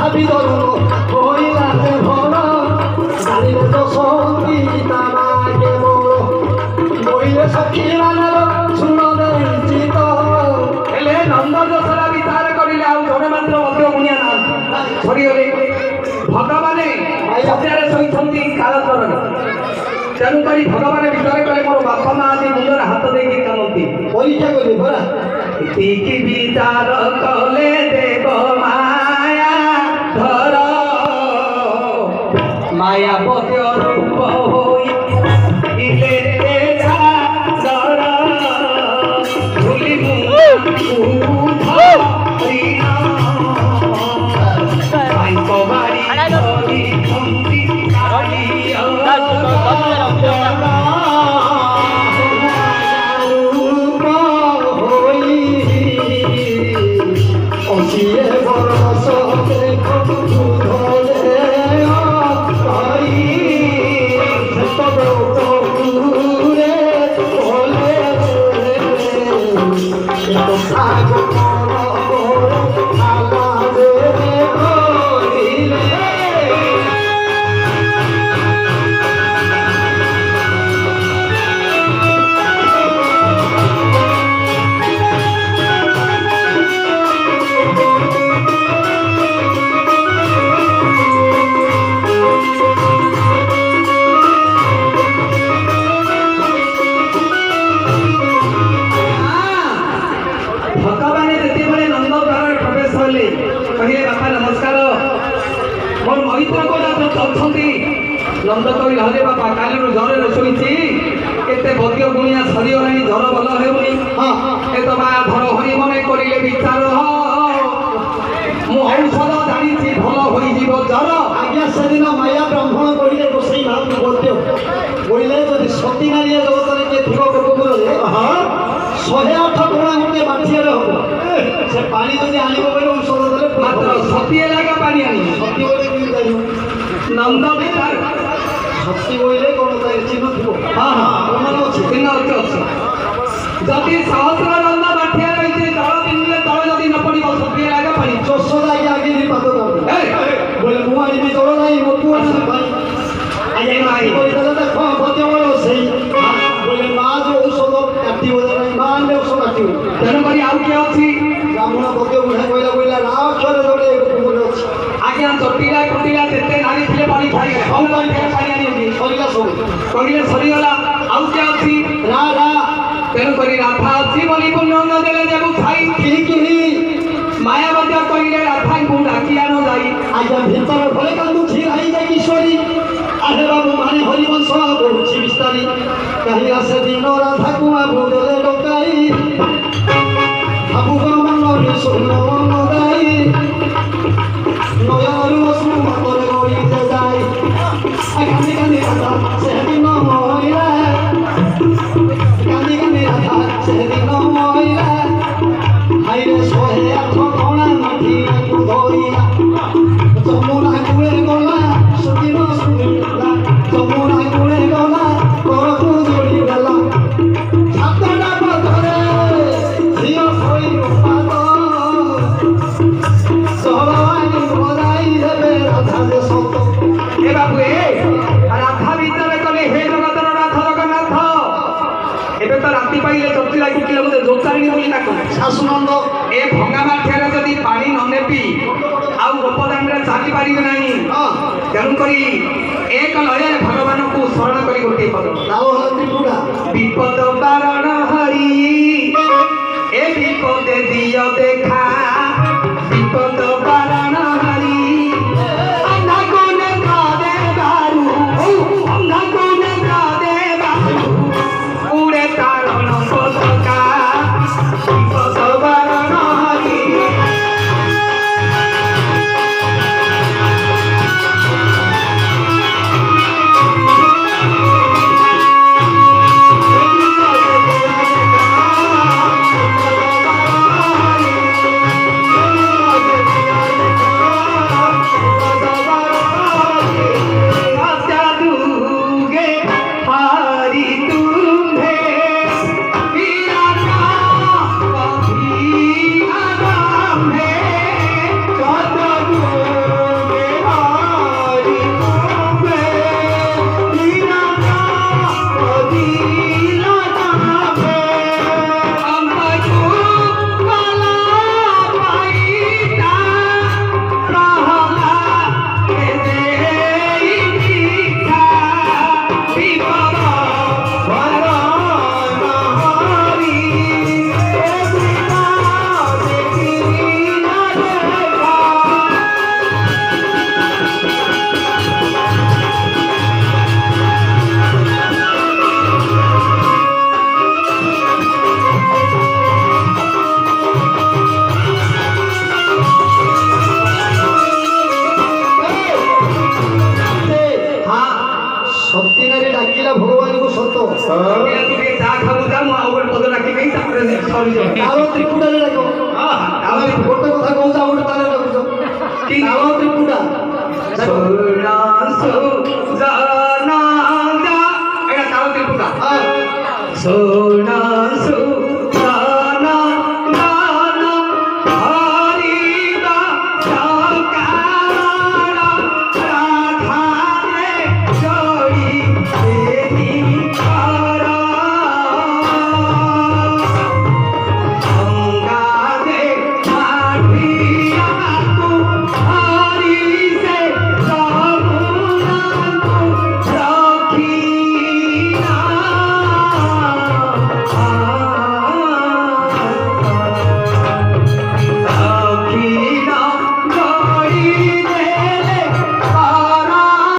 ভাবি ধরুন হইলাতে ভর জানিলে তো সঙ্গীতা মাকে বড় বইলে সখী মানল শুণ দেইছি তো ହେଲେ ନନ୍ଦ ଯଶୋଦା ବିଚାର କରିଲେ ଆଉ ଜଣେ ମାତ୍ର ମଧ୍ୟ ଗୁଣିଆ ନାହାନ୍ତି ଛଡ଼ିଗଲେ ଭଗବାନ ସତ୍ୟରେ ଶୋଇଛନ୍ତି କାଳଚରଣ ତେଣୁକରି ଭଗବାନ ବିଚାର କଲେ ମୋର ବାପା ମା ଆଜି ମୁଣ୍ଡରେ ହାତ ଦେଇକି କାନ୍ଦନ୍ତି পরীক্ষা করবে পরা ଏତିକି ବିଚାର କଲେ ଦେବ ମାୟା ଧର ମାୟା ପଦ୍ୟ ରୂପ ହୋଇ ଇଲେ ଧର ଭୁଲି ମୁଁ ତାଙ୍କ ବାଡ଼ି ଧରିଛନ୍ତି অসিয়ে বরস দেখো ধরে তবে দূরে বলে ভাগ ଭଗବାନ ଯେତେବେଳେ ନନ୍ଦ ଦ୍ୱାରରେ ପ୍ରବେଶ କଲେ କହିଲେ ବାପା ନମସ୍କାର ମୋର ମୈତ୍ରକ ଯାତ୍ରା ଚାହୁଁଛନ୍ତି ନନ୍ଦ କହିଲେ ହରେ ବାପା କାଲିରୁ ଜ୍ୱରରେ ଶୋଇଛି କେତେ ବଦ୍ୟ ଗୁଣିଆ ସରିଗଲାଣି ଜ୍ୱର ଭଲ ହେଉନି ଏ ତ ମା ଧର ହରି ମନେ କରିଲେ ବିଚାର ମୁଁ ଔଷଧ ଜାଣିଛି ଭଲ ହୋଇଯିବ ଜ୍ୱର আজ্ঞা সেদিন মায়া ব্রাহ্মণ কহিলে গোসাই মহাপ্রভু বলতে বলিলে যদি সতী নারী জগতের কে থিব গোপপুরে 108 কোণা গোটে মাঠিয়ারে হব সে পানি যদি আনিব বলে ঔষধ দেলে মাত্র সতীয়ে লাগা পানি আনি সতী বলে কি জানি নন্দ বিচার সতী বইলে কোন তাই চিহ্ন থিব প্রমাণ আছে চিহ্ন ଅଛି যদি সহস্র নন্দ মাঠিয়া রইছে জল দিলে তଳେ যদি ন পড়িব সতীয়ে লাগা পানি যশোদা আগে দি পাত দাও বলে মু আনিবি তোর নাই মো পুয়া না ভাই আগে নাই বলে দাদা দেখো বতে বলো সেই বলে মা যে ঔষধ কাটিব নাই মা আনলে ঔষধ কাটিব তেଣୁକରି ଆଉ କିଏ ଅଛି ব্রাহ্মণ বতে উঠা কইলা কইলা না অক্ষরে ধরে কুকুরে ଅଛି ଆଜ୍ଞା ଜଟିଲା କୁଟିଲା ଯେତେ ନାରୀ ଥିଲେ ପାଣି ଖାଇଲେ ସବୁ ପାଣି ଆଣିଛନ୍ତି ସରିଲା ସବୁ କହିଲେ ସରିଗଲା ଆଉ କିଏ ଅଛି রা রা ତେଣୁକରି ରାଧା ଅଛି ବୋଲି ପୁଣ୍ୟ ନ ଦେଲେ ଦେବୁ ଖାଇ ঠিক হি ମାୟା ମଧ୍ୟ କହିଲେ ରାଧାଙ୍କୁ ଡାକି ଆଣ ଯାଇ আজ্ঞা ভিতর ঘরে কান্দুছি রাই যাই কিশোরী আরে বাবু মানে হরিবংশ বলছি বিস্তারি কাহিলা সেদিন রাধাকু বাবু দেলে ডকাই ভাবু মনে শূন্য মন গাই নয়নর অশ্রু মতরে গড়িতে যায় কান্দি কান্দি রাধা সেদিন মহিলা কান্দি কান্দি রাধা সেদিন মহিলা হাইরে 108 কোণা মাটি ধরিয়া যমুনা কুলে গলা সতীন শুনিলা যমুনা কুলে গলা করকু জড়ি গলা ছাতনা পথরে ঝিও হই রূপাদ সবাই বলাই দেবে রাধা যে সত এ বাবু রাধা ভিতরে কলে হে জগতর নাথ জগন্নাথ ଏବେ ତ ରାତି ପାଇଲେ ଚର୍ଚିଲା କୁଟିଲେ ମୋତେ ଜୋଚାରିଣୀ ବୋଲି ଡାକ শাশুনন্দ ଏ ଭଙ୍ଗା ମାଠିଆରେ ଯଦି ପାଣି ନ ନେବି ଆଉ ଗୋପଦାଣ୍ଡରେ ଚାଲିପାରିବେ ନାହିଁ ତେଣୁକରି ଏକ ଲୟରେ ଭଗବାନଙ୍କୁ ସ୍ମରଣ କରି ଗୋଟିଏ ପଦ নাও হল ত্রিপুরা ବିପଦ ବାରଣ ହରି ଏ ବିପଦେ ଦିଅ ଦେଖା ବିପଦ ବାରଣ ହରି ଅନ୍ଧାକୁ ନେବା ଦେବାରୁ ଅନ୍ଧାକୁ ନେବା ଦେବାରୁ ଉଡ଼େ ତାରଣ ପତାକା ବିପଦ ବାରଣ ହରି তাଳ ତ୍ରିପୁଟା সোনা সুজানা যা এটা তাল ত্রিপুটা হ্যাঁ সোনা